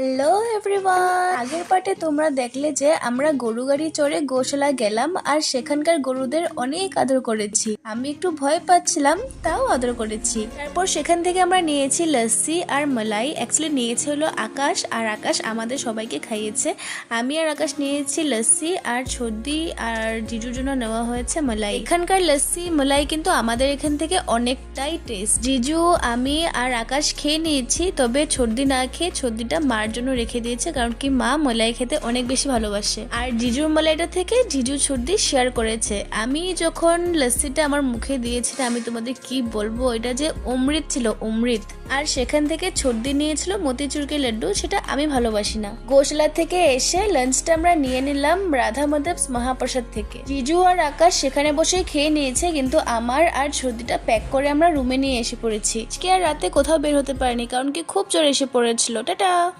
Hello everyone, আগের পার্টে তোমরা দেখলে যে আমরা গরু গাড়ি চড়ে গোশালা গেলাম আর সেখানকার গরুদের অনেক আদর করেছি। আমি একটু ভয় পাচ্ছিলাম, তাও আদর করেছি। তারপর সেখান থেকে আমরা নিয়েছি লস্যি আর মালাই। অ্যাকচুয়ালি নিয়েছে হলো আকাশ, আর আকাশ আমাদের সবাইকে খাইয়েছে। আমি আর আকাশ নিয়েছি লস্যি, আর ছর্দি আর জিজুর জন্য নেওয়া হয়েছে মালাই। এখানকার লস্যি মালাই কিন্তু আমাদের এখান থেকে অনেকটাই টেস্ট। জিজু, আমি আর আকাশ খেয়ে নিয়েছি, তবে ছর্দি না খেয়ে ছর্দিটা মার জন্য রেখে দিয়েছে, কারণ কি মা মালাই খেতে অনেক বেশি ভালোবাসে। আর জিজুর মালাইটা থেকে জিজু ছর্দি শেয়ার করেছে। আমি যখন লস্যিটা আমার মুখে দিয়েছি, আমি তোমাদের কি বলবো, এটা যে অমৃত ছিল, অমৃত। আর সেখান থেকে ছর্দি নিয়েছিল মতিচুরকে লাড্ডু, সেটা আমি ভালোবাসি না। গোশালা থেকে এসে লাঞ্চটা আমরা নিয়ে নিলাম রাধা মাধবস মহাপ্রসাদ থেকে। জিজু আর আকাশ সেখানে বসে খেয়ে নিয়েছে, কিন্তু আমার আর ছর্দিটা প্যাক করে আমরা রুমে নিয়ে এসে পড়েছি। আজকে আর রাতে কোথাও বের হতে পারিনি, কারণ কি খুব জ্বর এসে পড়েছিল। টাটা।